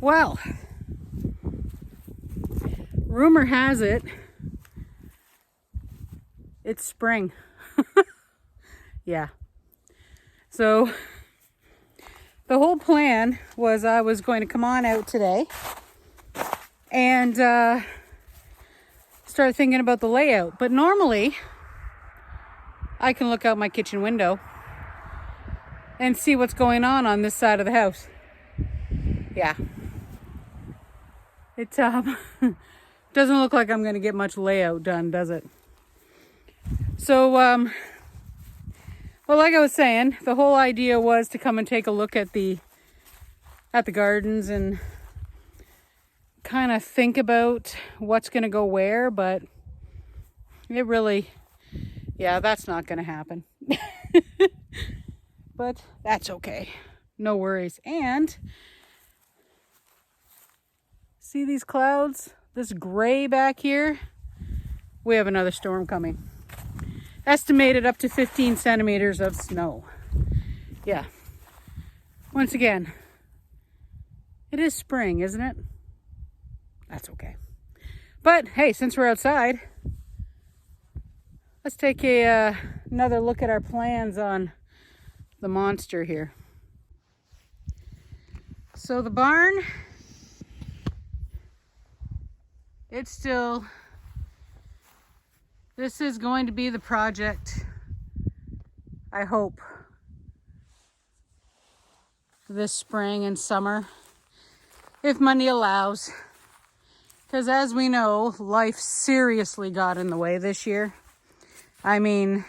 Well, rumor has it, it's spring. Yeah. So the whole plan was I was going to come on out today and start thinking about the layout. But normally I can look out my kitchen window and see what's going on this side of the house. Yeah. It doesn't look like I'm going to get much layout done, does it? So, well, like I was saying, the whole idea was to come and take a look at the gardens and kind of think about what's going to go where, but it really, yeah, that's not going to happen. But that's okay. No worries. And see these clouds? This gray back here? We have another storm coming. Estimated up to 15 centimeters of snow. Yeah. Once again, it is spring, isn't it? That's okay. But hey, since we're outside, let's take another look at our plans on the monster here. So the barn, it's still, this is going to be the project, I hope, this spring and summer, if money allows. Because as we know, life seriously got in the way this year. I mean,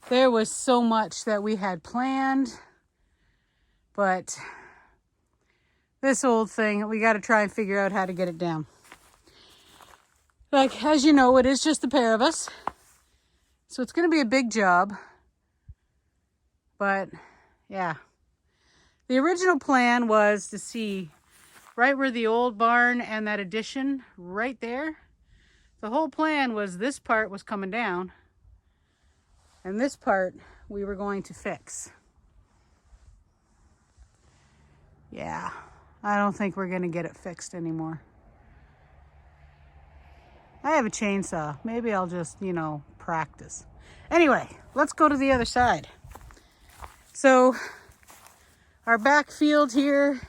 there was so much that we had planned, but this old thing, we got to try and figure out how to get it down. Like, as you know, it is just the pair of us. So it's going to be a big job. But, yeah. The original plan was to see right where the old barn and that addition, right there. The whole plan was this part was coming down. And this part we were going to fix. Yeah, I don't think we're going to get it fixed anymore. I have a chainsaw. Maybe I'll just, practice. Anyway, let's go to the other side. So, our back field here.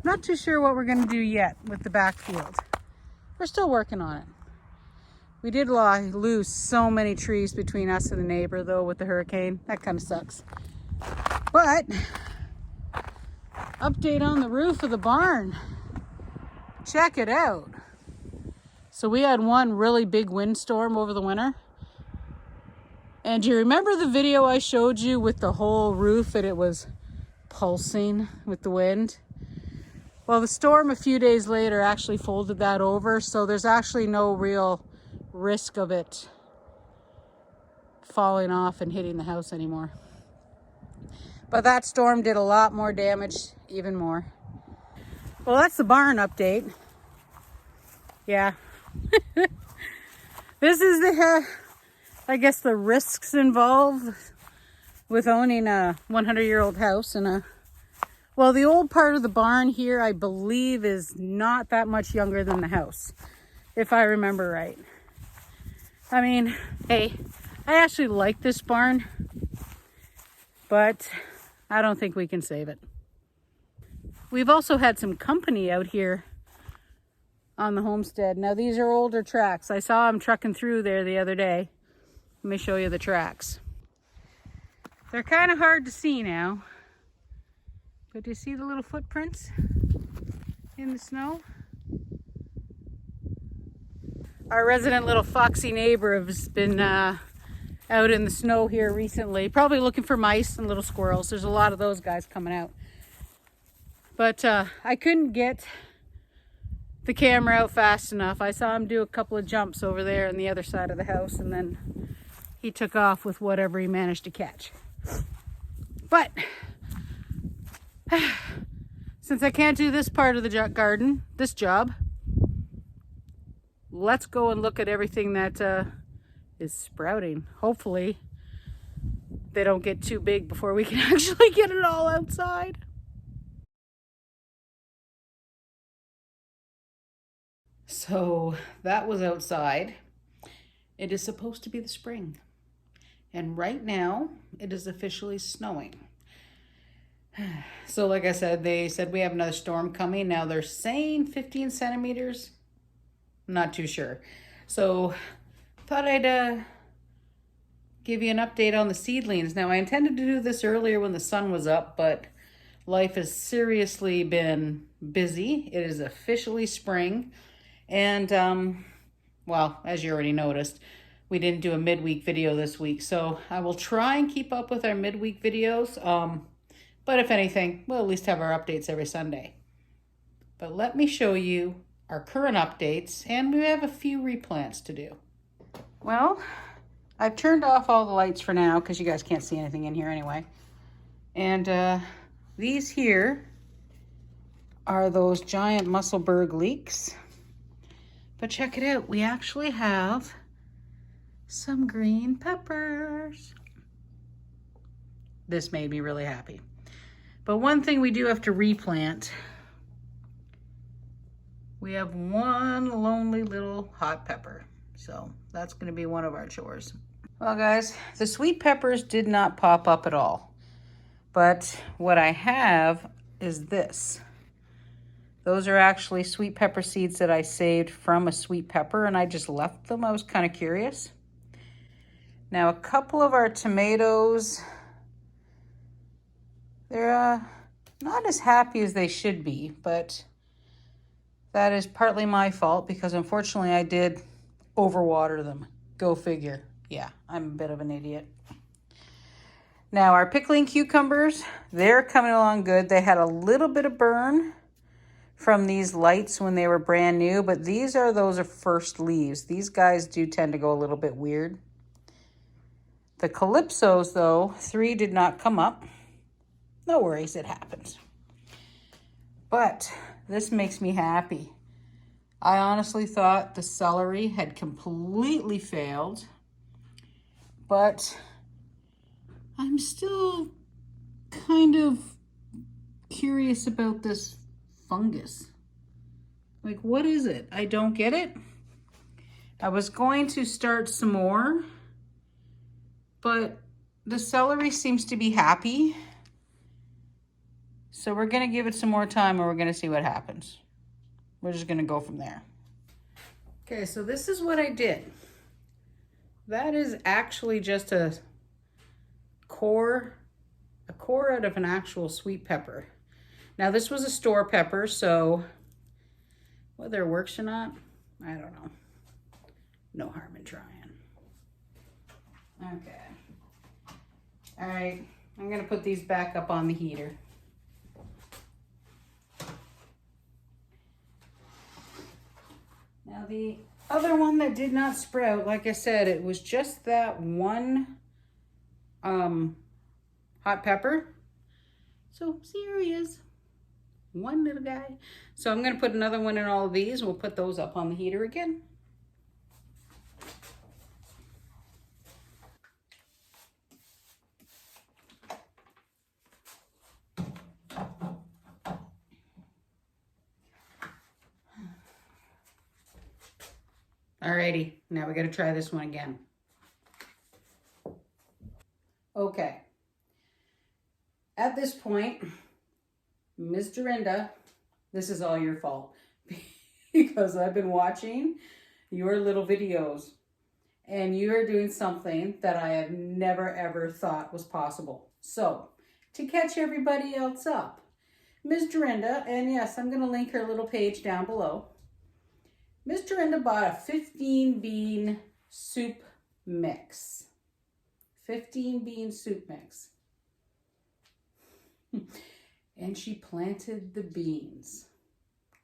Not too sure what we're going to do yet with the back field. We're still working on it. We did lose so many trees between us and the neighbor, though, with the hurricane. That kind of sucks. But update on the roof of the barn. Check it out. So we had one really big windstorm over the winter. And do you remember the video I showed you with the whole roof and it was pulsing with the wind? Well, the storm a few days later actually folded that over, so there's actually no real risk of it falling off and hitting the house anymore. But that storm did a lot more damage, even more. Well, that's the barn update. Yeah. This is I guess the risks involved with owning a 100-year-old house and well, the old part of the barn here, I believe, is not that much younger than the house, if I remember right. I mean, hey, I actually like this barn, but I don't think we can save it. We've also had some company out here on the homestead. Now, these are older tracks. I saw them trucking through there the other day. Let me show you the tracks. They're kind of hard to see now. But do you see the little footprints in the snow? Our resident little foxy neighbor has been out in the snow here recently, probably looking for mice and little squirrels. There's a lot of those guys coming out. But I couldn't get the camera out fast enough. I saw him do a couple of jumps over there on the other side of the house, and then he took off with whatever he managed to catch. But since I can't do this part of the garden, this job, let's go and look at everything that is sprouting. Hopefully they don't get too big before we can actually get it all outside. So that was outside. It is supposed to be the spring. And right now it is officially snowing. So like I said, they said we have another storm coming. Now they're saying 15 centimeters. I'm not too sure. So thought I'd give you an update on the seedlings. Now I intended to do this earlier when the sun was up, but life has seriously been busy. It is officially spring. And well, as you already noticed, we didn't do a midweek video this week. So I will try and keep up with our midweek videos. But if anything, we'll at least have our updates every Sunday. But let me show you our current updates, and we have a few replants to do. Well, I've turned off all the lights for now because you guys can't see anything in here anyway. And these here are those giant Musselburgh leeks. But check it out, we actually have some green peppers. This made me really happy. But one thing we do have to replant, we have one lonely little hot pepper. So that's gonna be one of our chores. Well guys, the sweet peppers did not pop up at all. But what I have is this. Those are actually sweet pepper seeds that I saved from a sweet pepper, and I just left them. I was kind of curious. Now a couple of our tomatoes, they're not as happy as they should be, but that is partly my fault because unfortunately I did overwater them. Go figure. Yeah, I'm a bit of an idiot. Now our pickling cucumbers, they're coming along good. They had a little bit of burn from these lights when they were brand new, but these are those first leaves. These guys do tend to go a little bit weird. The calypsos though, 3 did not come up. No worries, it happens. But this makes me happy. I honestly thought the celery had completely failed, but I'm still kind of curious about this fungus. Like, what is it? I don't get it. I was going to start some more, but the celery seems to be happy. So we're gonna give it some more time and we're gonna see what happens. We're just gonna go from there. Okay, so this is what I did. That is actually just a core out of an actual sweet pepper. Now this was a store pepper, so whether it works or not, I don't know. No harm in trying. Okay. All right, I'm gonna put these back up on the heater. Now the other one that did not sprout, like I said, it was just that one hot pepper. So here he is, one little guy. So I'm gonna put another one in all of these. We'll put those up on the heater again. Alrighty, now we gotta try this one again. Okay. At this point, Ms. Dorinda, this is all your fault because I've been watching your little videos and you are doing something that I have never ever thought was possible. So, to catch everybody else up, Ms. Dorinda, and yes, I'm gonna link her little page down below. Ms. Dorinda bought a 15 bean soup mix. 15 bean soup mix. And she planted the beans.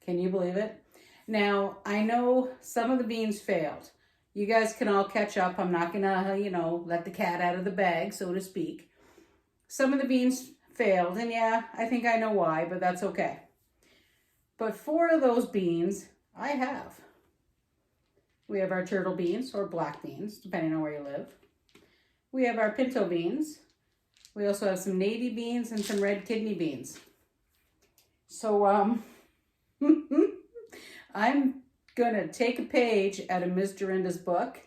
Can you believe it? Now, I know some of the beans failed. You guys can all catch up. I'm not gonna, let the cat out of the bag, so to speak. Some of the beans failed, and yeah, I think I know why, but that's okay. But 4 of those beans, I have. We have our turtle beans, or black beans, depending on where you live. We have our pinto beans. We also have some navy beans and some red kidney beans. So I'm gonna take a page out of Ms. Dorinda's book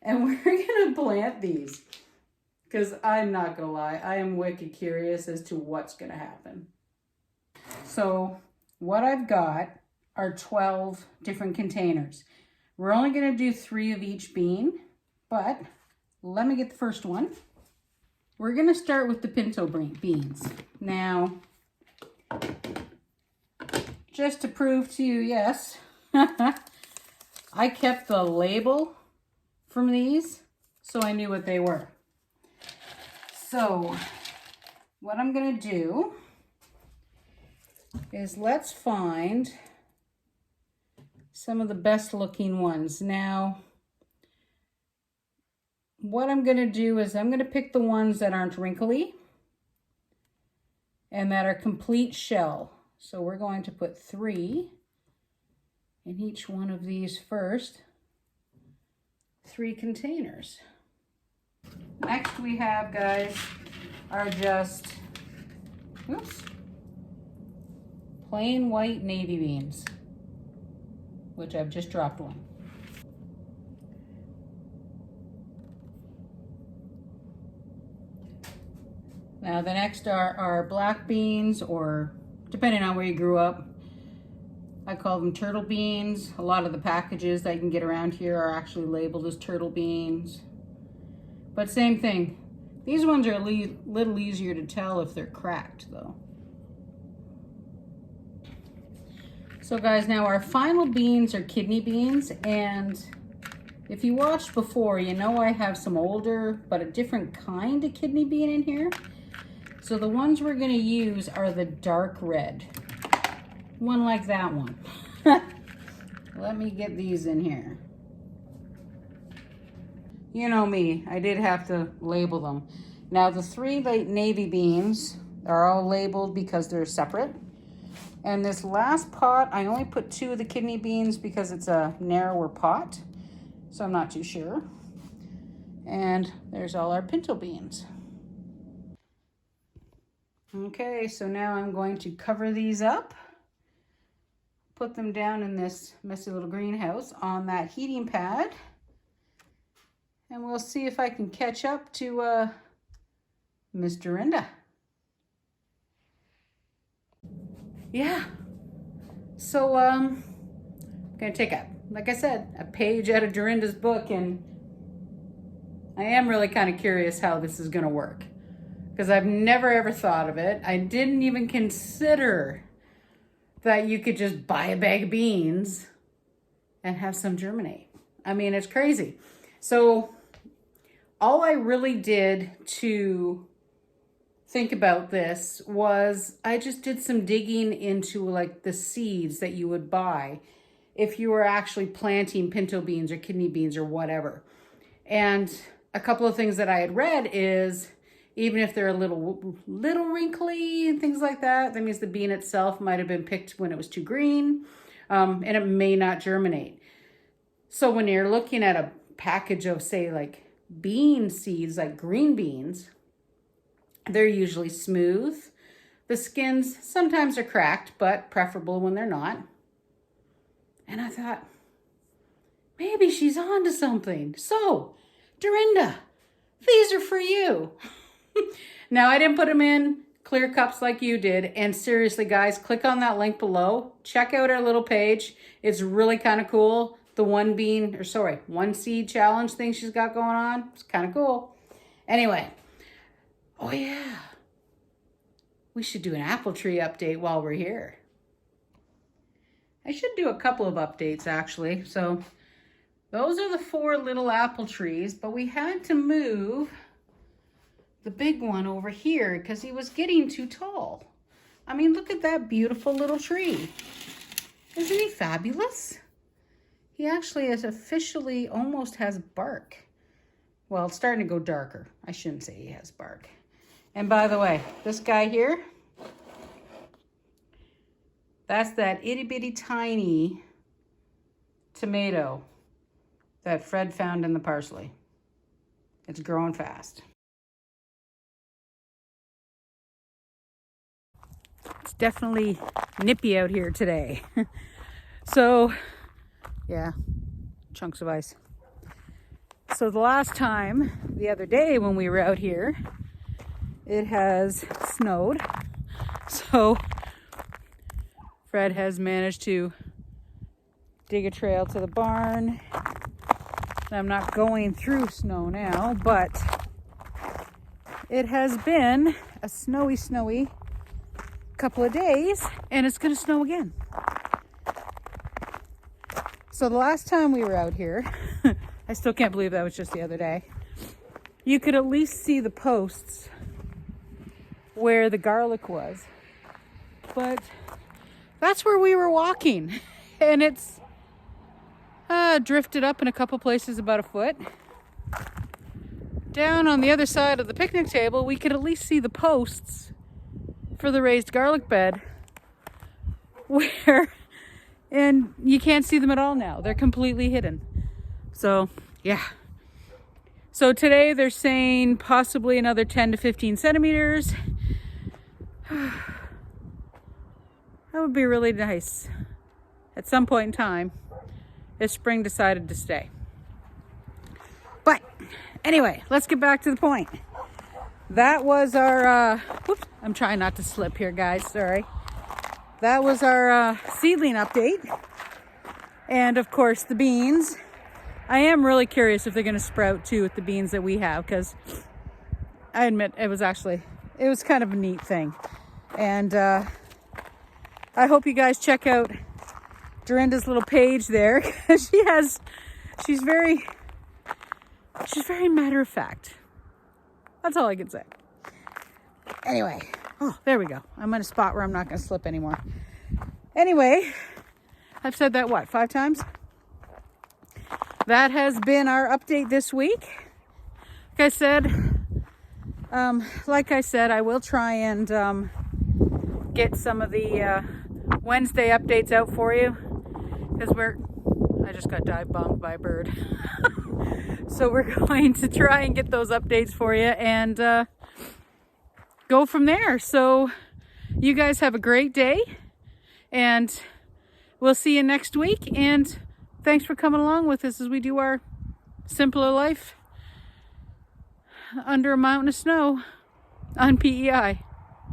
and we're gonna plant these. Because I'm not gonna lie, I am wicked curious as to what's gonna happen. So what I've got are 12 different containers. We're only gonna do 3 of each bean, but let me get the first one. We're gonna start with the pinto beans. Now, just to prove to you, yes, I kept the label from these so I knew what they were. So what I'm gonna do is let's find some of the best looking ones. Now, what I'm gonna do is I'm gonna pick the ones that aren't wrinkly and that are complete shell. So we're going to put 3 in each one of these first 3 containers. Next we have, guys, are just, oops, plain white navy beans, which I've just dropped one. Now the next are black beans, or depending on where you grew up, I call them turtle beans. A lot of the packages that you can get around here are actually labeled as turtle beans. But same thing. These ones are a little easier to tell if they're cracked though. So guys, now our final beans are kidney beans, and if you watched before, you know I have some older but a different kind of kidney bean in here. So the ones we're gonna use are the dark red. One like that one. Let me get these in here. You know me, I did have to label them. Now the 3 navy beans are all labeled because they're separate. And this last pot, I only put 2 of the kidney beans because it's a narrower pot. So I'm not too sure. And there's all our pinto beans. Okay, so now I'm going to cover these up. Put them down in this messy little greenhouse on that heating pad. And we'll see if I can catch up to Miss Dorinda. Yeah. So I'm gonna take like I said, a page out of Dorinda's book, and I am really kind of curious how this is gonna work. Because I've never ever thought of it. I didn't even consider that you could just buy a bag of beans and have some germinate. I mean, it's crazy. So all I really did to think about this was I just did some digging into like the seeds that you would buy if you were actually planting pinto beans or kidney beans or whatever. And a couple of things that I had read is even if they're a little wrinkly and things like that, that means the bean itself might have been picked when it was too green, and it may not germinate. So when you're looking at a package of, say, like bean seeds, like green beans, they're usually smooth. The skins sometimes are cracked, but preferable when they're not. And I thought, maybe she's on to something. So, Dorinda, these are for you. Now, I didn't put them in clear cups like you did. And seriously, guys, click on that link below. Check out our little page. It's really kind of cool. The one seed challenge thing she's got going on. It's kind of cool. Anyway. Oh, yeah. We should do an apple tree update while we're here. I should do a couple of updates, actually. So those are the 4 little apple trees, but we had to move the big one over here because he was getting too tall. I mean, look at that beautiful little tree. Isn't he fabulous? He actually is officially almost has bark. Well, it's starting to go darker. I shouldn't say he has bark. And by the way, this guy here, that's that itty bitty tiny tomato that Fred found in the parsley. It's growing fast. It's definitely nippy out here today. So, yeah, chunks of ice. So the last time, the other day when we were out here, it has snowed. So Fred has managed to dig a trail to the barn. I'm not going through snow now, but it has been a snowy couple of days, and it's going to snow again. So the last time we were out here, I still can't believe that was just the other day, you could at least see the posts where the garlic was. But that's where we were walking, and it's drifted up in a couple places about a foot. Down on the other side of the picnic table, we could at least see the posts for the raised garlic bed, and you can't see them at all now. They're completely hidden. So, yeah. So today they're saying possibly another 10 to 15 centimeters. That would be really nice at some point in time if spring decided to stay. But anyway, let's get back to the point. That was our, whoops, I'm trying not to slip here, guys, sorry. That was our seedling update. And of course, the beans. I am really curious if they're going to sprout too with the beans that we have, because I admit it was kind of a neat thing. And I hope you guys check out Dorinda's little page there, because she's very matter of fact. That's all I can say. Anyway, oh, there we go. I'm in a spot where I'm not going to slip anymore. Anyway, I've said that, 5 times? That has been our update this week. Like I said, I will try and get some of the Wednesday updates out for you, because I just got dive bombed by a bird. So we're going to try and get those updates for you and go from there. So you guys have a great day, and we'll see you next week. And thanks for coming along with us as we do our simpler life under a mountain of snow on PEI.